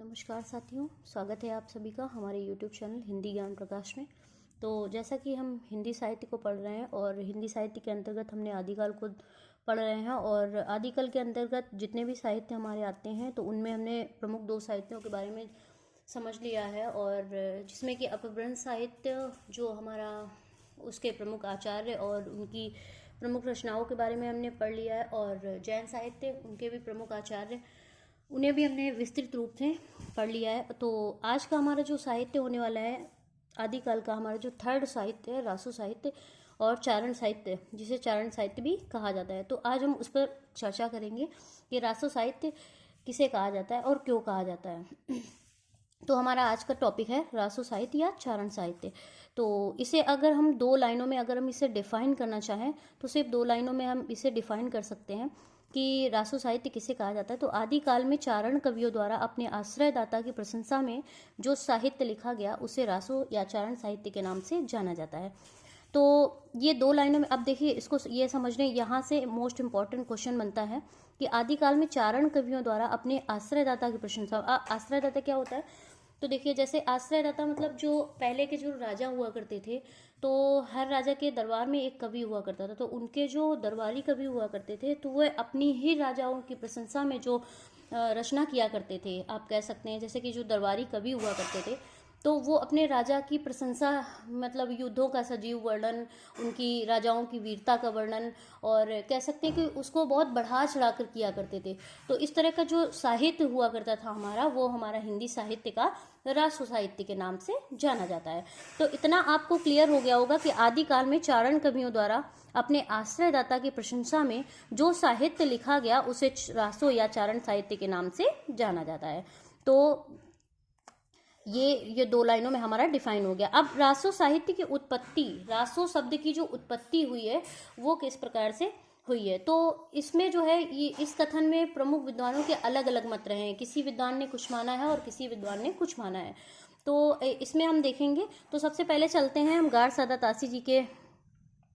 नमस्कार साथियों, स्वागत है आप सभी का हमारे YouTube चैनल हिंदी ज्ञान प्रकाश में। तो जैसा कि हम हिंदी साहित्य को पढ़ रहे हैं और हिंदी साहित्य के अंतर्गत हमने आदिकाल को पढ़ रहे हैं और आदिकाल के अंतर्गत जितने भी साहित्य हमारे आते हैं तो उनमें हमने प्रमुख दो साहित्यों के बारे में समझ लिया है, और जिसमें कि अपभ्रंश साहित्य जो हमारा उसके प्रमुख आचार्य और उनकी प्रमुख रचनाओं के बारे में हमने पढ़ लिया है, और जैन साहित्य उनके भी प्रमुख आचार्य उन्हें भी हमने विस्तृत रूप से पढ़ लिया है। तो आज का हमारा जो साहित्य होने वाला है आदिकाल का, हमारा जो थर्ड साहित्य है रासो साहित्य और चारण साहित्य, जिसे चारण साहित्य भी कहा जाता है। तो आज हम उस पर चर्चा करेंगे कि रासो साहित्य किसे कहा जाता है और क्यों कहा जाता है। तो हमारा आज का टॉपिक है रासो साहित्य या चारण साहित्य। तो इसे अगर हम दो लाइनों में अगर हम इसे डिफाइन करना चाहें तो सिर्फ दो लाइनों में हम इसे डिफाइन कर सकते हैं कि रासो साहित्य किसे कहा जाता है। तो आदिकाल में चारण कवियों द्वारा अपने आश्रयदाता की प्रशंसा में जो साहित्य लिखा गया उसे रासो या चारण साहित्य के नाम से जाना जाता है। तो ये दो लाइनों में अब देखिए, इसको ये समझने यहाँ से मोस्ट इम्पॉर्टेंट क्वेश्चन बनता है कि आदिकाल में चारण कवियों द्वारा अपने आश्रयदाता की प्रशंसा। आश्रयदाता क्या होता है? तो देखिए, जैसे आश्रयदाता मतलब जो पहले के जो राजा हुआ करते थे, तो हर राजा के दरबार में एक कवि हुआ करता था। तो उनके जो दरबारी कवि हुआ करते थे तो वह अपनी ही राजाओं की प्रशंसा में जो रचना किया करते थे, आप कह सकते हैं जैसे कि जो दरबारी कवि हुआ करते थे तो वो अपने राजा की प्रशंसा, मतलब युद्धों का सजीव वर्णन, उनकी राजाओं की वीरता का वर्णन, और कह सकते हैं कि उसको बहुत बढ़ा चढ़ा कर किया करते थे। तो इस तरह का जो साहित्य हुआ करता था हमारा, वो हमारा हिंदी साहित्य का रासो साहित्य के नाम से जाना जाता है। तो इतना आपको क्लियर हो गया होगा कि आदिकाल में चारण कवियों द्वारा अपने आश्रयदाता की प्रशंसा में जो साहित्य लिखा गया उसे रासो या चारण साहित्य के नाम से जाना जाता है। तो ये दो लाइनों में हमारा डिफाइन हो गया। अब रासो साहित्य की उत्पत्ति, रासो शब्द की जो उत्पत्ति हुई है वो किस प्रकार से हुई है। तो इसमें जो है ये इस कथन में प्रमुख विद्वानों के अलग अलग मत रहे हैं। किसी विद्वान ने कुछ माना है और किसी विद्वान ने कुछ माना है। तो इसमें हम देखेंगे। तो सबसे पहले चलते हैं हम गाड़ सादा तासी जी के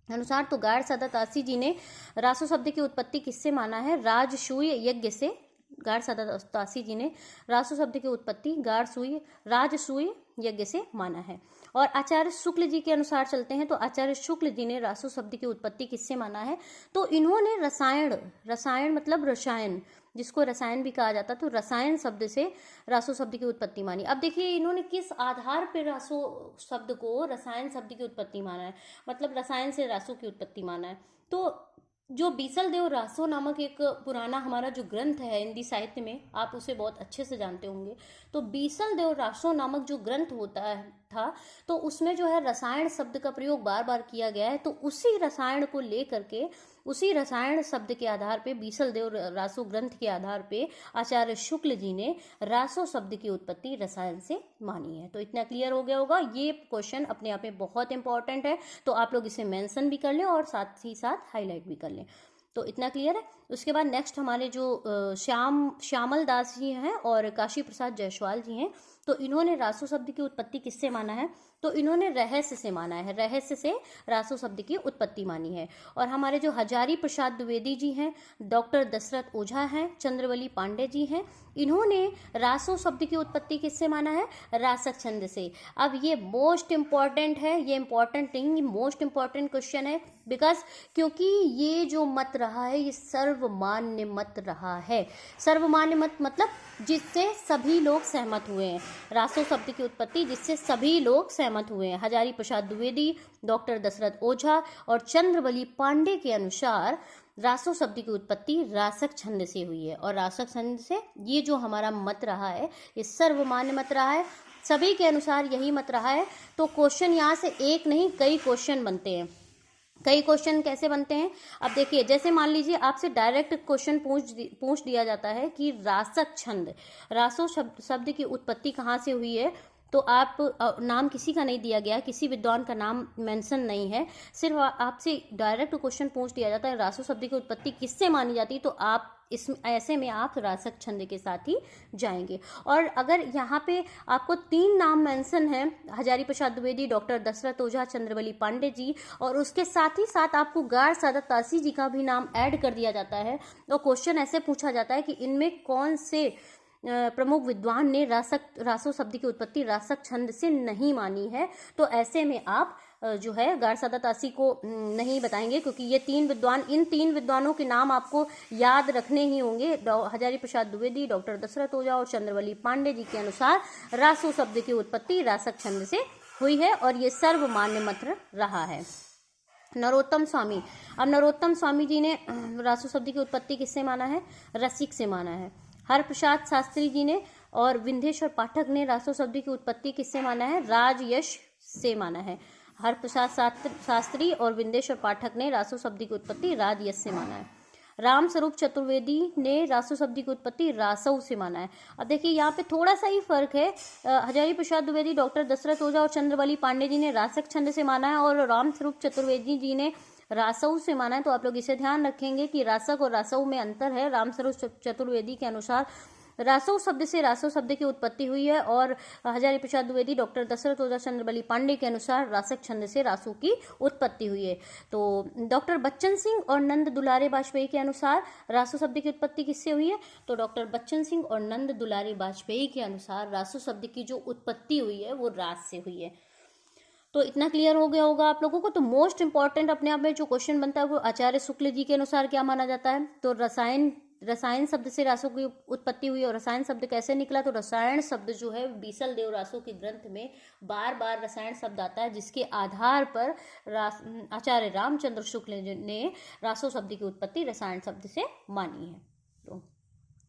अनुसार। तो गाड़ सादा तासी जी ने रासो शब्द की उत्पत्ति किससे माना है? राजसूय यज्ञ से। गाड़ सादा तासी जी ने रासो शब्द की उत्पत्ति राजसूय यज्ञ से माना है। और आचार्य शुक्ल जी के अनुसार चलते हैं। तो आचार्य शुक्ल जी ने रासो शब्द की उत्पत्ति किससे माना है? तो इन्होंने रसायन मतलब रसायन, जिसको रसायन भी कहा जाता, तो रसायन शब्द से रासो शब्द की उत्पत्ति मानी। अब देखिए इन्होंने किस आधार पर रासो शब्द को रसायन शब्द की उत्पत्ति माना है, मतलब रसायन से रासो की उत्पत्ति माना है। तो जो बीसल देव रासो नामक एक पुराना हमारा जो ग्रंथ है हिंदी साहित्य में, आप उसे बहुत अच्छे से जानते होंगे। तो बीसल देव रासो नामक जो ग्रंथ होता था, तो उसमें जो है रसायन शब्द का प्रयोग बार बार किया गया है। तो उसी रसायन को लेकर के, उसी रसायन शब्द के आधार पे, बीसल देव रासो ग्रंथ के आधार पे आचार्य शुक्ल जी ने रासो शब्द की उत्पत्ति रसायन से मानी है। तो इतना क्लियर हो गया होगा। ये क्वेश्चन अपने आप में बहुत इंपॉर्टेंट है, तो आप लोग इसे मेंशन भी कर लें और साथ ही साथ हाईलाइट भी कर लें। तो इतना क्लियर है। उसके बाद नेक्स्ट हमारे जो श्यामल दास जी हैं और काशी प्रसाद जायसवाल जी हैं, तो इन्होंने रासो शब्द की उत्पत्ति किससे माना है? तो इन्होंने रहस्य से माना है। रहस्य से रासो शब्द की उत्पत्ति मानी है। और हमारे जो हजारी प्रसाद द्विवेदी जी हैं, डॉक्टर दशरथ ओझा हैं, चंद्रवली पांडे जी हैं, इन्होंने रासो शब्द की उत्पत्ति किससे माना है? रासक छंद से। अब ये मोस्ट इंपॉर्टेंट है, ये इंपॉर्टेंट नहीं, मोस्ट इंपॉर्टेंट क्वेश्चन है, बिकॉज क्योंकि ये जो मत रहा है ये सर्वमान्य मत रहा है। सर्वमान्य मत मतलब जिससे सभी लोग सहमत हुए हैं। रासो शब्द की उत्पत्ति जिससे सभी लोग सहमत हुए हैं। हजारी प्रसाद द्विवेदी, डॉक्टर दशरथ ओझा और चंद्रवली पांडे के अनुसार रासो शब्द की उत्पत्ति रासक छंद से हुई है। और रासक छंद से ये जो हमारा मत रहा है ये सर्वमान्य मत रहा है, सभी के अनुसार यही मत रहा है। तो क्वेश्चन यहाँ से एक नहीं कई क्वेश्चन बनते हैं। कई क्वेश्चन कैसे बनते हैं? अब देखिए, जैसे मान लीजिए आपसे डायरेक्ट क्वेश्चन पूछ दिया जाता है कि रासक छंद, रासो शब्द की उत्पत्ति कहाँ से हुई है, तो आप नाम किसी का नहीं दिया गया, किसी विद्वान का नाम मेंशन नहीं है, सिर्फ आपसे डायरेक्ट क्वेश्चन पूछ दिया जाता है रासो शब्द की उत्पत्ति किससे मानी जाती है, तो आप इस ऐसे में आप रासक छंद के साथ ही जाएंगे। और अगर यहाँ पे आपको तीन नाम मेंशन है, हजारी प्रसाद द्विवेदी, डॉक्टर दशरथ ओझा, चंद्रवली पांडे जी, और उसके साथ ही साथ आपको गाड़ सादा तासी जी का भी नाम ऐड कर दिया जाता है, तो क्वेश्चन ऐसे पूछा जाता है कि इनमें कौन से प्रमुख विद्वान ने रासो शब्द की उत्पत्ति रासक छंद से नहीं मानी है। तो ऐसे में आप जो है गारसादा तासी को नहीं बताएंगे, क्योंकि ये इन तीन विद्वानों के नाम आपको याद रखने ही होंगे। हजारी प्रसाद द्विवेदी, डॉक्टर दशरथ ओझा और चंद्रवली पांडे जी के अनुसार रासो शब्द की उत्पत्ति रासक छंद से हुई है और ये सर्वमान्य मंत्र रहा है। नरोत्तम स्वामी, अब नरोत्तम स्वामी जी ने रासो शब्द की उत्पत्ति किससे माना है? रसिक से माना है। हरप्रसाद शास्त्री जी ने और विंध्येश्वर पाठक ने रासो शब्द की उत्पत्ति किससे माना है? राजयश से माना है। हरप्रसाद शास्त्री और विंध्येश्वर पाठक ने रासो शब्द की उत्पत्ति राजयश से माना है। रामस्वरूप चतुर्वेदी ने रासो शब्द की उत्पत्ति रासव से माना है। अब देखिए यहाँ पे थोड़ा सा ही फर्क है। हजारी प्रसाद द्विवेदी, डॉक्टर दशरथ ओझा और चंद्रवली पांडे जी ने रासक छंद से माना है और रामस्वरूप चतुर्वेदी जी ने रासव से माना है। तो आप लोग इसे ध्यान रखेंगे कि रासक और रासव में अंतर है। रामस्वरूप चतुर्वेदी के अनुसार रासव शब्द से रासव शब्द की उत्पत्ति हुई है और हजारी प्रसाद द्विवेदी, डॉक्टर दशरथ ओझा, चंद्रवली पांडे के अनुसार रासक छंद से रासु की उत्पत्ति हुई है। तो डॉक्टर बच्चन सिंह और नंद दुलारे वाजपेयी के अनुसार रासु शब्द की उत्पत्ति किससे हुई है? तो डॉक्टर बच्चन सिंह और नंद दुलारे वाजपेयी के अनुसार रासु शब्द की जो उत्पत्ति हुई है वो रास से हुई है। तो इतना क्लियर हो गया होगा आप लोगों को। तो मोस्ट इंपॉर्टेंट अपने आप में जो क्वेश्चन बनता है वो आचार्य शुक्ल जी के अनुसार क्या माना जाता है? तो रसायन शब्द से रासों की उत्पत्ति हुई। और रसायन शब्द कैसे निकला? तो रसायन शब्द जो है बीसल देव रासो के ग्रंथ में बार बार रसायन शब्द आता है, जिसके आधार पर आचार्य रामचंद्र शुक्ल ने रासो शब्द की उत्पत्ति रसायन शब्द से मानी है।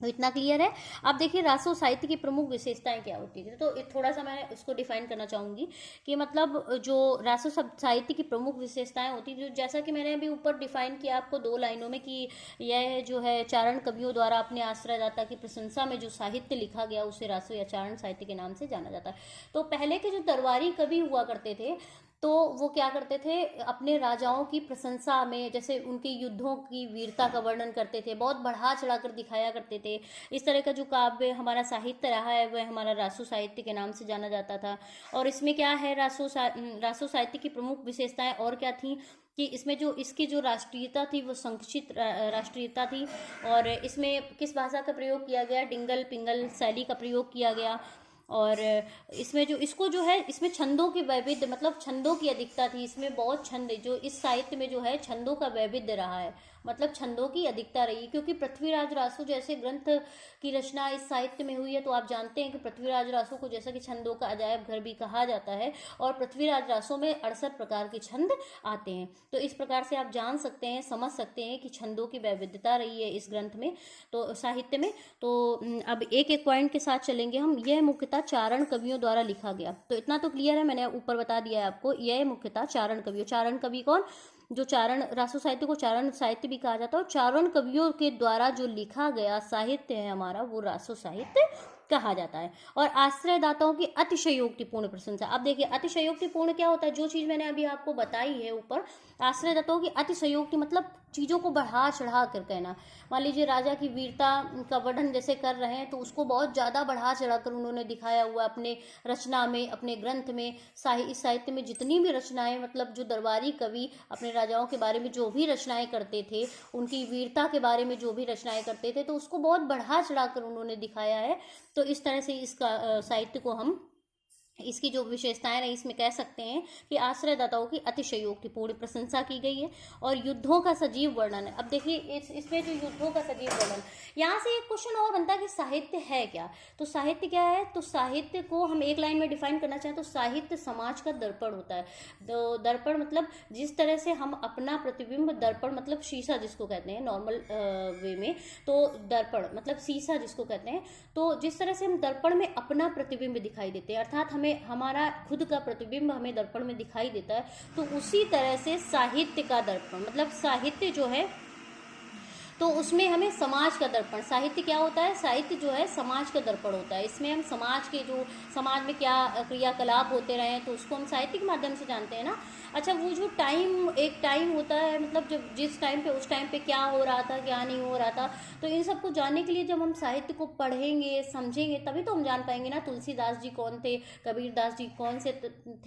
तो इतना क्लियर है। अब देखिए रासो साहित्य की प्रमुख विशेषताएं क्या होती थी। तो थोड़ा सा मैं इसको डिफाइन करना चाहूंगी कि मतलब जो रासो साहित्य की प्रमुख विशेषताएं होती थी, जैसा कि मैंने अभी ऊपर डिफाइन किया आपको 2 लाइनों में कि यह जो है चारण कवियों द्वारा अपने आश्रयदाता की प्रशंसा में जो साहित्य लिखा गया उसे रासो या चारण साहित्य के नाम से जाना जाता है। तो पहले के जो दरबारी कवि हुआ करते थे तो वो क्या करते थे? अपने राजाओं की प्रशंसा में, जैसे उनके युद्धों की वीरता का वर्णन करते थे, बहुत बढ़ा चढ़ाकर दिखाया करते थे। इस तरह का जो काव्य हमारा साहित्य रहा है वह हमारा रासो साहित्य के नाम से जाना जाता था। और इसमें क्या है, रासो साहित्य की प्रमुख विशेषताएं और क्या थी कि इसमें जो इसकी जो राष्ट्रीयता थी वो संकुचित राष्ट्रीयता थी। और इसमें किस भाषा का प्रयोग किया गया? डिंगल पिंगल शैली का प्रयोग किया गया। और इसमें इसमें छंदों की वैविध्य, मतलब छंदों की अधिकता थी। इसमें बहुत छंद, जो इस साहित्य में जो है छंदों का वैविध्य रहा है, मतलब छंदों की अधिकता रही। क्योंकि पृथ्वीराज रासो जैसे ग्रंथ की रचना इस साहित्य में हुई है। तो आप जानते हैं कि पृथ्वीराज रासो को जैसा कि छंदों का अजायब घर भी कहा जाता है और पृथ्वीराज रासो में 68 प्रकार के छंद आते हैं। तो इस प्रकार से आप जान सकते हैं, समझ सकते हैं कि छंदों की वैविध्यता रही है इस ग्रंथ में, तो साहित्य में। तो अब एक एक पॉइंट के साथ चलेंगे हम। यह मुख्यतः चारण कवियों द्वारा लिखा गया। तो इतना तो क्लियर है, मैंने ऊपर बता दिया है आपको। यह मुख्यतः चारण कवियों, चारण कवि कौन? जो चारण, रासो साहित्य को चारण साहित्य भी कहा जाता है। और चारण कवियों के द्वारा जो लिखा गया साहित्य है हमारा वो रासो साहित्य कहा जाता है। और आश्रयदाताओं की अतिशयोक्तिपूर्ण प्रशंसा। अब देखिए अतिशयोक्तिपूर्ण क्या होता है? जो चीज मैंने अभी आपको बताई है ऊपर, आश्रयदाताओं की अतिशयोक्ति मतलब चीजों को बढ़ा चढ़ा कर कहना। मान लीजिए राजा की वीरता का वर्णन जैसे कर रहे हैं तो उसको बहुत ज्यादा बढ़ा चढ़ा कर उन्होंने दिखाया हुआ अपने रचना में, अपने ग्रंथ में। इस साहित्य में जितनी भी रचनाएं, मतलब जो दरबारी कवि अपने राजाओं के बारे में जो भी रचनाएं करते थे, उनकी वीरता के बारे में जो भी रचनाएं करते थे, तो उसको बहुत बढ़ा चढ़ा कर उन्होंने दिखाया है। तो इस तरह से इसका साहित्य को हम, इसकी जो विशेषताएं रही इसमें कह सकते हैं कि आश्रयदाताओं की अतिशयोक्तिपूर्ण प्रशंसा की गई है। और युद्धों का सजीव वर्णन है। अब देखिए इसमें जो युद्धों का सजीव वर्णन, यहाँ से एक क्वेश्चन और बनता है कि साहित्य है क्या? तो साहित्य क्या है? तो साहित्य को हम एक लाइन में डिफाइन करना चाहें तो साहित्य समाज का दर्पण होता है। तो दर्पण मतलब जिस तरह से हम अपना प्रतिबिंब, दर्पण मतलब शीशा जिसको कहते हैं नॉर्मल वे में, तो दर्पण मतलब शीशा जिसको कहते हैं। तो जिस तरह से हम दर्पण में अपना प्रतिबिंब दिखाई देते हैं, अर्थात हमें हमारा खुद का प्रतिबिंब हमें दर्पण में दिखाई देता है, तो उसी तरह से साहित्य का दर्पण मतलब साहित्य जो है तो उसमें हमें समाज का दर्पण, साहित्य क्या होता है? साहित्य जो है समाज का दर्पण होता है। इसमें हम समाज के जो समाज में क्या क्रियाकलाप होते रहे हैं तो उसको हम साहित्य के माध्यम से जानते हैं ना। अच्छा, वो जो एक टाइम होता है, मतलब जब जिस टाइम पे, उस टाइम पे क्या हो रहा था क्या नहीं हो रहा था, तो इन सबको जानने के लिए जब हम साहित्य को पढ़ेंगे समझेंगे तभी तो हम जान पाएंगे ना तुलसीदास जी कौन थे, कबीरदास जी कौन से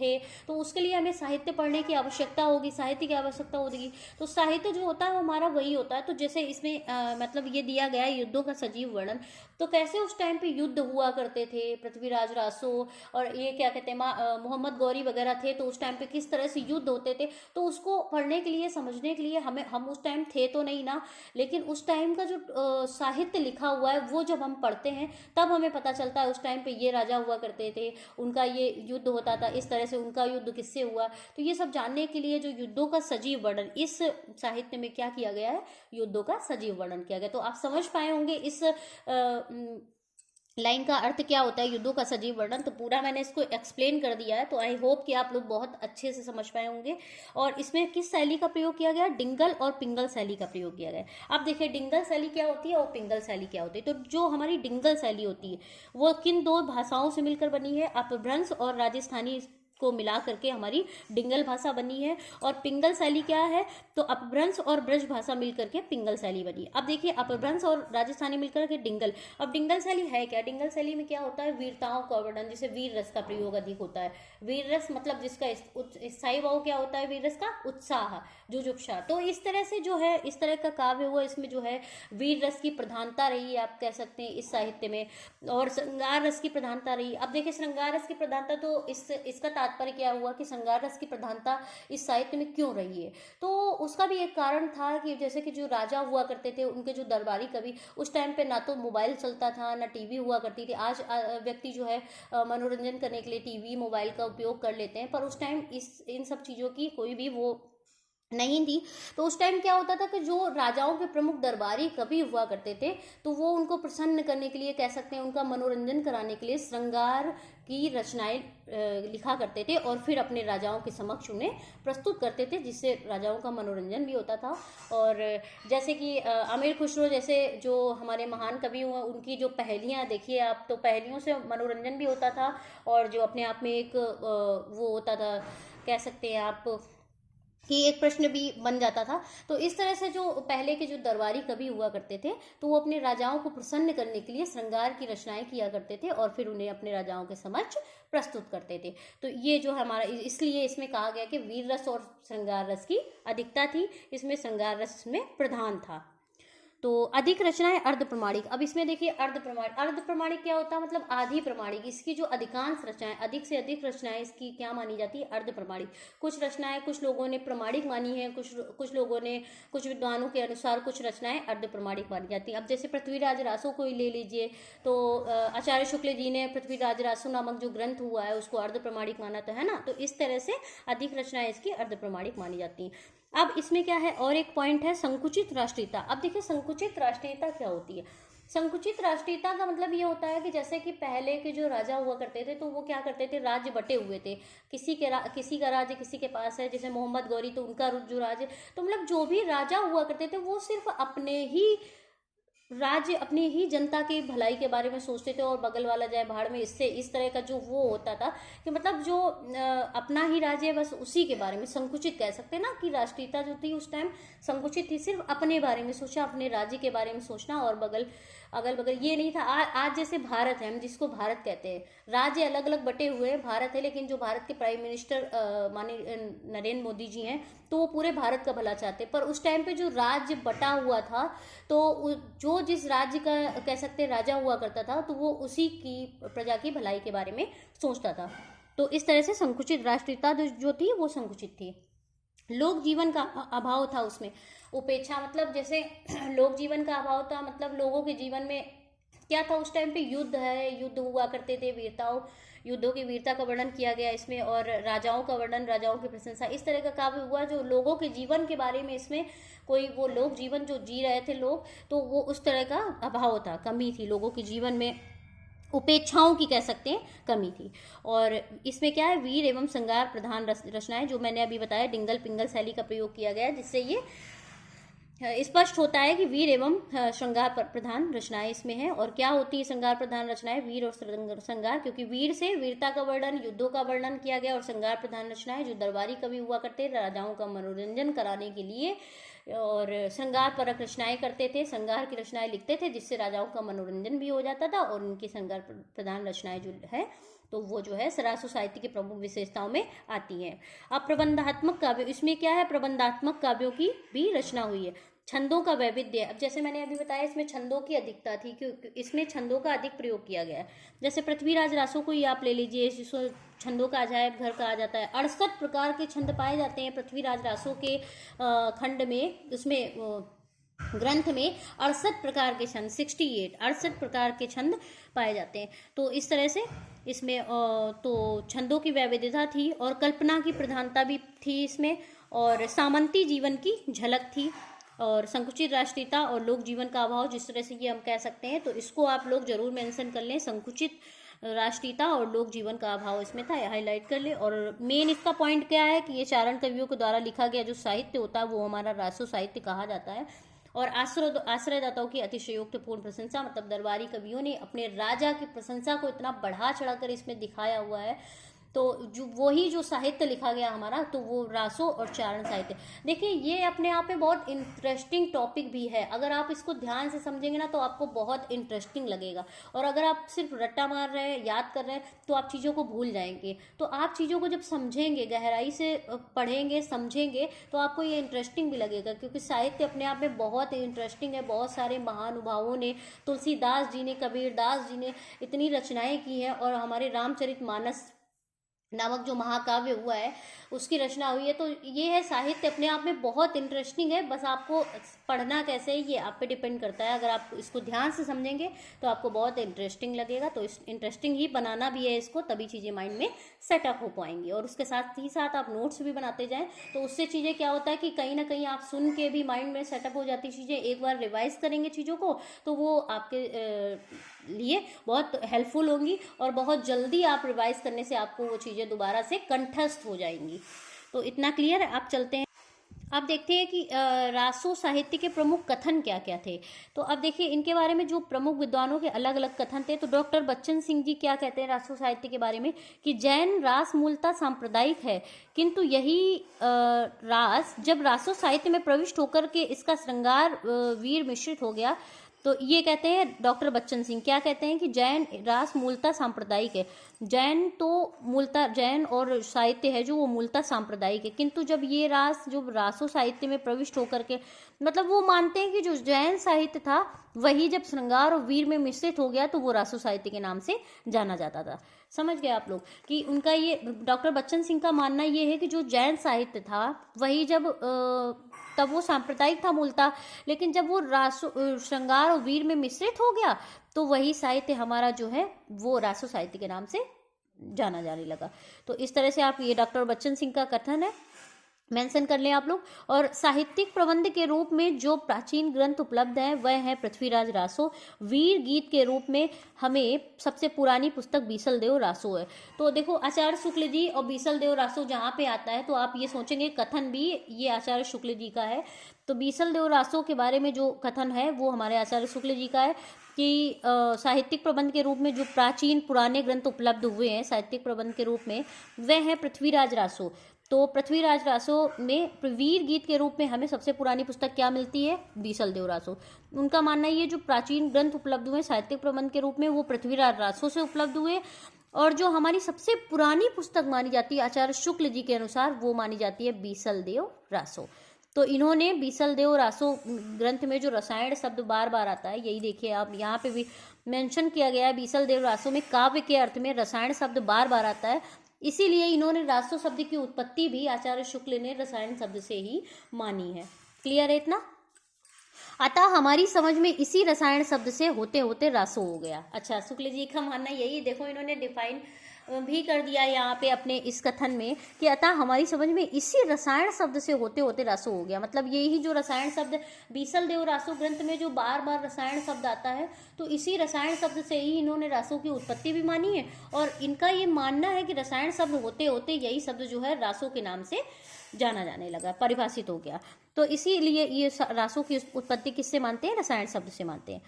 थे। तो उसके लिए हमें साहित्य पढ़ने की आवश्यकता होगी, साहित्य की आवश्यकता होगी। तो साहित्य जो होता है वो हमारा वही होता है। तो जैसे इसमें मतलब ये दिया गया है युद्धों का सजीव वर्णन। तो कैसे उस टाइम पे युद्ध हुआ करते थे, पृथ्वीराज रासो और ये क्या कहते हैं मोहम्मद गौरी वगैरह थे, तो उस टाइम पे किस तरह से युद्ध होते थे, तो उसको पढ़ने के लिए, समझने के लिए हम उस टाइम थे तो नहीं ना, लेकिन उस टाइम का जो साहित्य लिखा हुआ है वो जब हम पढ़ते हैं तब हमें पता चलता है उस टाइम पे ये राजा हुआ करते थे, उनका ये युद्ध होता था, इस तरह से उनका युद्ध किससे हुआ। तो ये सब जानने के लिए जो युद्धों का सजीव वर्णन इस साहित्य में क्या किया गया है, युद्धों का सजीव वर्णन किया गया। तो आप समझ पाए होंगे इस लाइन का अर्थ क्या होता है, युद्धों का सजीव वर्णन। तो पूरा मैंने इसको एक्सप्लेन कर दिया है, तो आई होप कि आप लोग बहुत अच्छे से समझ पाए होंगे। और इसमें किस शैली का प्रयोग किया गया, डिंगल और पिंगल शैली का प्रयोग किया गया। अब देखिए डिंगल शैली क्या होती है और पिंगल शैली क्या होती है। तो जो हमारी डिंगल शैली होती है वो किन दो भाषाओं से मिलकर बनी है, अपभ्रंश और राजस्थानी को मिला करके हमारी डिंगल भाषा बनी है। और पिंगल शैली क्या है, तो अपभ्रंश और ब्रज भाषा मिलकर के पिंगल शैली बनी। अब देखिए अपभ्रंश और राजस्थानी मिलकर के डिंगल। अब डिंगल शैली है क्या, डिंगल शैली में क्या होता है, वीरताओं का वर्णन, जैसे वीर रस का प्रयोग अधिक होता है। वीर रस मतलब जिसका स्थायी भाव क्या होता है, वीर रस का उत्साह, जुजुत्सा। तो इस तरह से जो है, इस तरह का काव्य हुआ, इसमें जो है वीर रस की प्रधानता रही है, आप कह सकते हैं इस साहित्य में, और श्रृंगार रस की प्रधानता रही। अब देखिए श्रृंगार रस की प्रधानता, तो इसका तात्पर्य क्या हुआ कि श्रृंगार रस की प्रधानता इस साहित्य में क्यों रही है। तो उसका भी एक कारण था कि जैसे कि जो राजा हुआ करते थे, उनके जो दरबारी कवि, उस टाइम पे ना तो मोबाइल चलता था ना टीवी हुआ करती थी। आज व्यक्ति जो है मनोरंजन करने के लिए टीवी मोबाइल का उपयोग कर लेते हैं, पर उस टाइम इन सब चीज़ों की कोई भी वो नहीं थी। तो उस टाइम क्या होता था कि जो राजाओं के प्रमुख दरबारी कवि हुआ करते थे, तो वो उनको प्रसन्न करने के लिए, कह सकते हैं उनका मनोरंजन कराने के लिए श्रृंगार की रचनाएं लिखा करते थे और फिर अपने राजाओं के समक्ष उन्हें प्रस्तुत करते थे, जिससे राजाओं का मनोरंजन भी होता था। और जैसे कि अमीर खुसरो जैसे जो हमारे महान कवि हुए, उनकी जो पहेलियाँ देखिए आप, तो पहेलियों से मनोरंजन भी होता था और जो अपने आप में एक वो होता था, कह सकते हैं आप कि एक प्रश्न भी बन जाता था। तो इस तरह से जो पहले के जो दरबारी कवि हुआ करते थे, तो वो अपने राजाओं को प्रसन्न करने के लिए श्रृंगार की रचनाएं किया करते थे और फिर उन्हें अपने राजाओं के समक्ष प्रस्तुत करते थे। तो ये जो हमारा, इसलिए इसमें कहा गया कि वीर रस और श्रृंगार रस की अधिकता थी, इसमें श्रृंगार रस में प्रधान था। तो अधिक रचनाएं अर्ध प्रमाणिक। अब इसमें देखिए अर्ध प्रमाणिक क्या होता है, मतलब आधी प्रमाणिक। इसकी जो अधिकांश रचनाएं, अधिक से अधिक रचनाएं इसकी क्या मानी जाती है, अर्ध प्रमाणिक। कुछ रचनाएं कुछ लोगों ने प्रमाणिक मानी है, कुछ लोगों ने, कुछ विद्वानों के अनुसार कुछ रचनाएं अर्ध प्रमाणिक मानी जाती हैं। अब जैसे पृथ्वीराज रासो को ही ले लीजिए, तो आचार्य शुक्ल जी ने पृथ्वीराज रासो नामक जो ग्रंथ हुआ है उसको अर्ध प्रमाणिक माना था, है ना। तो इस तरह से अधिक रचनाएं इसकी अर्ध प्रमाणिक मानी जाती हैं। अब इसमें क्या है, और एक पॉइंट है संकुचित राष्ट्रीयता। अब देखिए संकुचित राष्ट्रीयता क्या होती है। संकुचित राष्ट्रीयता का मतलब ये होता है कि जैसे कि पहले के जो राजा हुआ करते थे, तो वो क्या करते थे, राज्य बटे हुए थे, किसी का राज्य किसी के पास है, जैसे मोहम्मद गौरी, तो उनका जो राज्य, तो मतलब जो भी राजा हुआ करते थे वो सिर्फ अपने ही राज्य, अपनी ही जनता की भलाई के बारे में सोचते थे और बगल वाला जाए भाड़ में, इससे इस तरह का जो वो होता था कि मतलब जो अपना ही राज्य है बस उसी के बारे में, संकुचित कह सकते हैं ना, कि राष्ट्रीयता जो थी उस टाइम संकुचित थी, सिर्फ अपने बारे में सोचा, अपने राज्य के बारे में सोचना, और अगल बगल ये नहीं था। आज जैसे भारत है, हम जिसको भारत कहते हैं, राज्य अलग अलग बटे हुए हैं, भारत है, लेकिन जो भारत के प्राइम मिनिस्टर माननीय नरेंद्र मोदी जी हैं, तो वो पूरे भारत का भला चाहते हैं। पर उस टाइम पे जो राज्य बटा हुआ था, तो जो जिस राज्य का कह सकते हैं राजा हुआ करता था, तो वो उसी की प्रजा की भलाई के बारे में सोचता था। तो इस तरह से संकुचित राष्ट्रीयता जो थी वो संकुचित थी। लोक जीवन का अभाव था उसमें। उपेक्षा मतलब जैसे लोक जीवन का अभाव था, मतलब लोगों के जीवन में क्या था, उस टाइम पे युद्ध है, युद्ध हुआ करते थे, युद्धों की वीरता का वर्णन किया गया इसमें, और राजाओं का वर्णन, राजाओं की प्रशंसा, इस तरह का काव्य हुआ। जो लोगों के जीवन के बारे में इसमें कोई वो लोक जीवन जो जी रहे थे लोग, तो वो उस तरह का अभाव था, कमी थी, लोगों के जीवन में उपेक्षाओं की कह सकते हैं कमी थी। और इसमें क्या है, वीर एवं श्रृंगार प्रधान रचनाएं, जो मैंने अभी बताया डिंगल पिंगल शैली का प्रयोग किया गया है, जिससे ये स्पष्ट होता है कि वीर एवं श्रृंगार प्रधान रचनाएं इसमें हैं। और क्या होती है श्रृंगार प्रधान रचनाएं, वीर और श्रृंगार, क्योंकि वीर से वीरता का वर्णन, युद्धों का वर्णन किया गया, और श्रृंगार प्रधान रचनाएं जो दरबारी कवि हुआ करते राजाओं का मनोरंजन कराने के लिए, और श्रृंगार परक रचनाएं करते थे, श्रृंगार की रचनाएं लिखते थे, जिससे राजाओं का मनोरंजन भी हो जाता था। और उनकी श्रृंगार प्रधान रचनाएं जो है, तो वो जो है सरासो साहित्य की प्रमुख विशेषताओं में आती हैं। अब प्रबंधात्मक काव्य, इसमें क्या है, प्रबंधात्मक काव्यों की भी रचना हुई है। छंदों का वैविध्य। अब जैसे मैंने अभी बताया, इसमें छंदों की अधिकता थी, क्योंकि इसमें छंदों का अधिक प्रयोग किया गया है। जैसे पृथ्वीराज रासो को ही आप ले लीजिए, जिसको छंदों का अजायब घर कहा जाता है। 68 प्रकार के छंद पाए जाते हैं पृथ्वीराज रासो के खंड में, उसमें ग्रंथ में 68 प्रकार के छंद, 68 प्रकार के छंद पाए जाते हैं। तो इस तरह से इसमें तो छंदों की वैविध्यता थी और कल्पना की प्रधानता भी थी इसमें, और सामंती जीवन की झलक थी, और संकुचित राष्ट्रीयता और लोक जीवन का अभाव, जिस तरह से ये हम कह सकते हैं। तो इसको आप लोग जरूर मेंशन कर लें, संकुचित राष्ट्रीयता और लोक जीवन का अभाव इसमें था, हाईलाइट कर ले। और मेन इसका पॉइंट क्या है कि ये चारण कवियों के द्वारा लिखा गया जो साहित्य होता है वो हमारा रासो साहित्य कहा जाता है। और आश्रयदाताओं की अतिशयोक्तिपूर्ण प्रशंसा, मतलब दरबारी कवियों ने अपने राजा की प्रशंसा को इतना बढ़ा चढ़ाकर इसमें दिखाया हुआ है। तो जो वही जो साहित्य लिखा गया हमारा, तो वो रासो और चारण साहित्य। देखिए ये अपने आप में बहुत इंटरेस्टिंग टॉपिक भी है। अगर आप इसको ध्यान से समझेंगे ना तो आपको बहुत इंटरेस्टिंग लगेगा, और अगर आप सिर्फ रट्टा मार रहे हैं, याद कर रहे हैं, तो आप चीज़ों को भूल जाएंगे। तो आप चीज़ों को जब समझेंगे, गहराई से पढ़ेंगे, समझेंगे, तो आपको ये इंटरेस्टिंग भी लगेगा, क्योंकि साहित्य अपने आप में बहुत इंटरेस्टिंग है। बहुत सारे महानुभावों ने, तुलसीदास जी ने, कबीरदास जी ने इतनी रचनाएं की हैं, और हमारे रामचरितमानस नामक जो महाकाव्य हुआ है उसकी रचना हुई है। तो ये है, साहित्य अपने आप में बहुत इंटरेस्टिंग है, बस आपको पढ़ना कैसे है ये आप पे डिपेंड करता है। अगर आप इसको ध्यान से समझेंगे तो आपको बहुत इंटरेस्टिंग लगेगा। तो इस इंटरेस्टिंग ही बनाना भी है इसको, तभी चीज़ें माइंड में सेटअप हो पाएंगी। और उसके साथ ही साथ आप नोट्स भी बनाते जाएं, तो उससे चीज़ें क्या होता है कि कहीं ना कहीं आप सुन के भी माइंड में सेटअप हो जाती चीज़ें। एक बार रिवाइज करेंगे चीज़ों को तो वो आपके लिए बहुत हेल्पफुल होंगी, और बहुत जल्दी आप रिवाइज करने से आपको वो चीज़ें दोबारा से कंठस्थ हो जाएंगी। तो इतना क्लियर है। आप चलते हैं, आप देखते हैं कि रासो साहित्य के प्रमुख कथन क्या क्या थे। तो अब देखिए इनके बारे में जो प्रमुख विद्वानों के अलग अलग कथन थे। तो डॉक्टर बच्चन सिंह जी क्या कहते हैं रासो साहित्य के बारे में, कि जैन रास मूलतः सांप्रदायिक है, किंतु यही रास जब रासो साहित्य में प्रविष्ट होकर के इसका श्रृंगार वीर मिश्रित हो गया। तो ये कहते हैं डॉक्टर बच्चन सिंह, क्या कहते हैं कि जैन रास मूलतः सांप्रदायिक है। जैन तो मूलतः, जैन और साहित्य है जो वो मूलतः सांप्रदायिक है, किंतु जब ये रास जो रासो साहित्य में प्रविष्ट होकर के, मतलब वो मानते हैं कि जो जैन साहित्य था वही जब श्रृंगार और वीर में मिश्रित हो गया तो वो रासो साहित्य के नाम से जाना जाता था। समझ गए आप लोग कि उनका ये, डॉक्टर बच्चन सिंह का मानना ये है कि जो जैन साहित्य था वही जब तब वो सांप्रदायिक था मूलतः, लेकिन जब वो रासो श्रृंगार और वीर में मिश्रित हो गया तो वही साहित्य हमारा जो है वो रासो साहित्य के नाम से जाना जाने लगा। तो इस तरह से आप, ये डॉक्टर बच्चन सिंह का कथन है, मेंशन कर लें आप लोग। और साहित्यिक प्रबंध के रूप में जो प्राचीन ग्रंथ उपलब्ध हैं वह है पृथ्वीराज रासो। वीर गीत के रूप में हमें सबसे पुरानी पुस्तक बीसल देव रासो है। तो देखो आचार्य शुक्ल जी और बीसल देव रासो जहाँ पे आता है तो आप ये सोचेंगे कथन भी ये आचार्य शुक्ल जी का है। तो बीसल देव रासो के बारे में जो कथन है वो हमारे आचार्य शुक्ल जी का है कि साहित्यिक प्रबंध के रूप में जो प्राचीन पुराने ग्रंथ उपलब्ध हुए हैं साहित्यिक प्रबंध के रूप में वह है पृथ्वीराज रासो। तो पृथ्वीराज रासो में वीर गीत के रूप में हमें सबसे पुरानी पुस्तक क्या मिलती है, बीसल देव रासो। उनका मानना ये जो प्राचीन ग्रंथ उपलब्ध हुए साहित्यिक प्रबंध के रूप में वो पृथ्वीराज रासो से उपलब्ध हुए। और जो हमारी सबसे पुरानी पुस्तक मानी जाती है आचार्य शुक्ल जी के अनुसार वो मानी जाती है बीसल देव रासो। तो इन्होंने बीसल देव रासो ग्रंथ में जो रसायन शब्द बार बार आता है, यही देखिए आप यहाँ पे भी मेंशन किया गया है, बीसल देव रासो में काव्य के अर्थ में रसायन शब्द बार बार आता है, इसीलिए इन्होंने रासो शब्द की उत्पत्ति भी आचार्य शुक्ल ने रसायन शब्द से ही मानी है। क्लियर है इतना? अतः हमारी समझ में इसी रसायन शब्द से होते होते रासो हो गया। अच्छा, शुक्ल जी का मानना यही, देखो इन्होंने डिफाइन भी कर दिया यहाँ पे अपने इस कथन में कि अतः हमारी समझ में इसी रसायन शब्द से होते होते रासो हो गया। मतलब यही जो रसायन शब्द बीसल देव रासो ग्रंथ में जो बार बार रसायन शब्द आता है तो इसी रसायन शब्द से ही इन्होंने रासो की उत्पत्ति भी मानी है। और इनका ये मानना है कि रसायन शब्द होते होते यही शब्द जो है रासो के नाम से जाना जाने लगा, परिभाषित हो गया। तो इसीलिए ये रासो की उत्पत्ति किससे मानते हैं, रसायन शब्द से मानते हैं।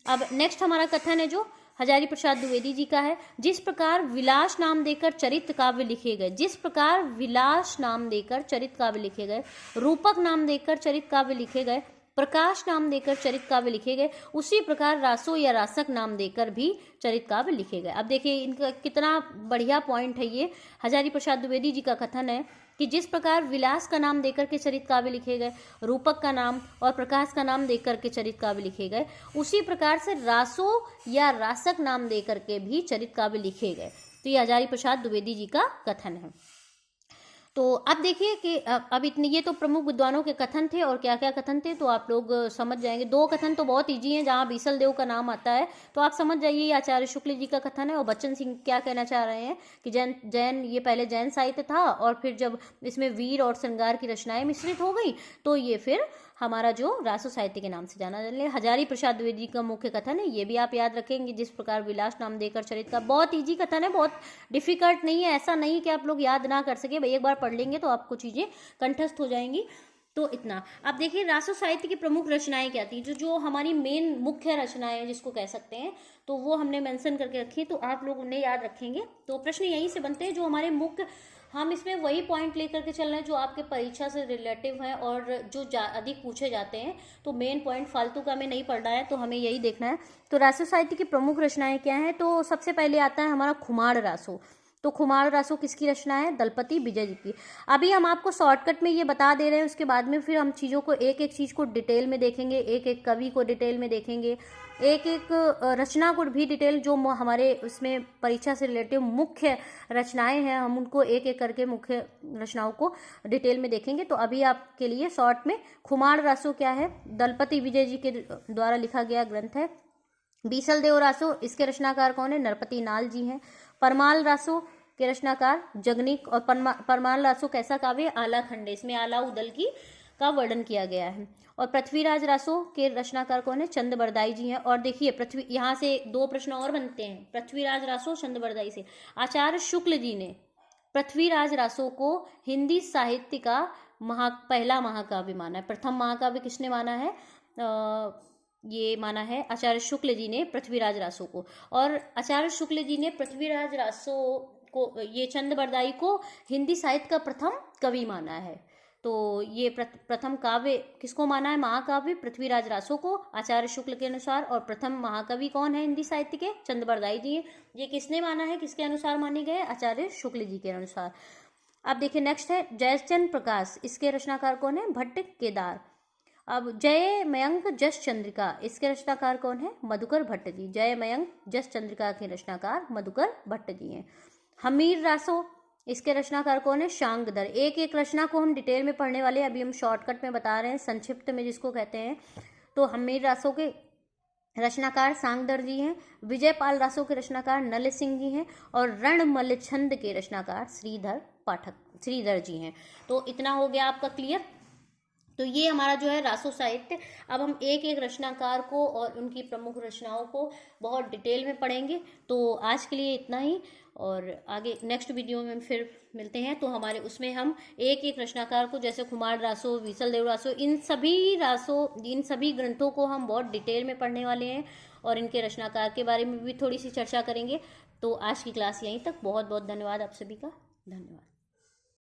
अब नेक्स्ट हमारा कथन है जो हजारी प्रसाद द्विवेदी जी का है। जिस प्रकार विलास नाम देकर चरित्र काव्य लिखे गए, जिस प्रकार विलास नाम देकर चरित्र काव्य लिखे गए, रूपक नाम देकर चरित्र काव्य लिखे गए, प्रकाश नाम देकर चरित्र काव्य लिखे गए, उसी प्रकार रासो या रासक नाम देकर भी चरित्र काव्य लिखे गए। अब देखिए इनका कितना बढ़िया पॉइंट है ये। हजारी प्रसाद द्विवेदी जी का कथन है कि जिस प्रकार विलास का नाम देकर के चरित काव्य लिखे गए, रूपक का नाम और प्रकाश का नाम देकर के चरित काव्य लिखे गए, उसी प्रकार से रासो या रासक नाम देकर के भी चरित काव्य लिखे गए। तो ये हजारी प्रसाद द्विवेदी जी का कथन है। तो अब देखिए कि अब इतने ये तो प्रमुख विद्वानों के कथन थे, और क्या क्या कथन थे तो आप लोग समझ जाएंगे। दो कथन तो बहुत ईजी हैं, जहाँ बीसल देव का नाम आता है तो आप समझ जाइए ये आचार्य शुक्ल जी का कथन है। और बच्चन सिंह क्या कहना चाह रहे हैं कि जैन ये पहले जैन साहित्य था, और फिर जब इसमें वीर और श्रृंगार की रचनाएं मिश्रित हो गई तो ये फिर हमारा जो रासो साहित्य के नाम से जाना जाने। हजारी प्रसाद द्विवेदी जी का मुख्य कथन है, ये भी आप याद रखेंगे। जिस प्रकार विलास नाम देकर चरित का, बहुत इजी कथन है, बहुत डिफिकल्ट नहीं है। ऐसा नहीं कि आप लोग याद ना कर सके, भाई एक बार पढ़ लेंगे तो आपको चीजें कंठस्थ हो जाएंगी। तो इतना। अब देखिए रासो साहित्य की प्रमुख रचनाएं क्या थी, जो हमारी मेन मुख्य रचनाएं जिसको कह सकते हैं, तो वो हमने मेंशन करके रखी है, तो आप लोग उन्हें याद रखेंगे। तो प्रश्न यहीं से बनते हैं, जो हमारे मुख्य, हम इसमें वही पॉइंट लेकर के चल रहे हैं जो आपके परीक्षा से रिलेटिव हैं और जो अधिक पूछे जाते हैं। तो मेन पॉइंट फालतू का हमें नहीं पढ़ना है, तो हमें यही देखना है। तो रासो साहित्य की प्रमुख रचनाएं क्या हैं, तो सबसे पहले आता है हमारा खुमार रासो। तो खुमार रासो किसकी रचना है, दलपति विजय जी की। अभी हम आपको शॉर्टकट में ये बता दे रहे हैं, उसके बाद में फिर हम चीज़ों को एक एक चीज़ को डिटेल में देखेंगे, एक एक कवि को डिटेल में देखेंगे, एक एक रचना को भी डिटेल, जो हमारे उसमें परीक्षा से रिलेटिव मुख्य रचनाएं हैं हम उनको एक एक करके मुख्य रचनाओं को डिटेल में देखेंगे। तो अभी आपके लिए शॉर्ट में खुमार रासो क्या है, दलपति विजय जी के द्वारा लिखा गया ग्रंथ है। बीसल देव रासो, इसके रचनाकार कौन है, नरपति नाल जी हैं। परमाल रासो के रचनाकार जगनिक, और परमाल रासो कैसा काव्य, आला खंडे, इसमें आला उदल की का वर्णन किया गया है। और पृथ्वीराज रासो के रचनाकार कौन है, चंद बरदाई जी हैं। और देखिए पृथ्वी, यहाँ से दो प्रश्न और बनते हैं, पृथ्वीराज रासो चंद बरदाई से। आचार्य शुक्ल जी ने पृथ्वीराज रासो को हिंदी साहित्य का पहला महाकाव्य माना है। प्रथम महाकाव्य किसने माना है, ये माना है आचार्य शुक्ल जी ने पृथ्वीराज रासो को। और आचार्य शुक्ल जी ने पृथ्वीराज रासो को, ये चंद बरदाई को हिंदी साहित्य का प्रथम कवि माना है। तो ये प्रथम काव्य किसको माना है, महाकाव्य पृथ्वीराज रासो को आचार्य शुक्ल के अनुसार। और प्रथम महाकवि कौन है हिंदी साहित्य के, चंद बरदाई जी। ये किसने माना है, किसके अनुसार माने गए, आचार्य शुक्ल जी के अनुसार। अब देखिए नेक्स्ट है जयचंद्र प्रकाश, इसके रचनाकार कौन है, भट्ट केदार। अब जय मयंक जस चंद्रिका, इसके रचनाकार कौन है, मधुकर भट्ट जी। जय मयंक जस चंद्रिका के रचनाकार मधुकर भट्ट जी हैं। हमीर रासो, इसके रचनाकार कौन है, शांगदर। एक एक रचना को हम डिटेल में पढ़ने वाले हैं, अभी हम शॉर्टकट में बता रहे हैं, संक्षिप्त में जिसको कहते हैं। तो हमीर रासो के रचनाकार सांगदर जी हैं। विजयपाल रासो के रचनाकार नल सिंह जी हैं। और रणमल छंद के रचनाकार श्रीधर जी हैं। तो इतना हो गया आपका क्लियर। तो ये हमारा जो है रासो साहित्य। अब हम एक एक रचनाकार को और उनकी प्रमुख रचनाओं को बहुत डिटेल में पढ़ेंगे। तो आज के लिए इतना ही, और आगे नेक्स्ट वीडियो में फिर मिलते हैं। तो हमारे उसमें हम एक एक रचनाकार को, जैसे खुमार रासो, बीसल देव रासो, इन सभी ग्रंथों को हम बहुत डिटेल में पढ़ने वाले हैं, और इनके रचनाकार के बारे में भी थोड़ी सी चर्चा करेंगे। तो आज की क्लास यहीं तक। बहुत बहुत धन्यवाद आप सभी का, धन्यवाद।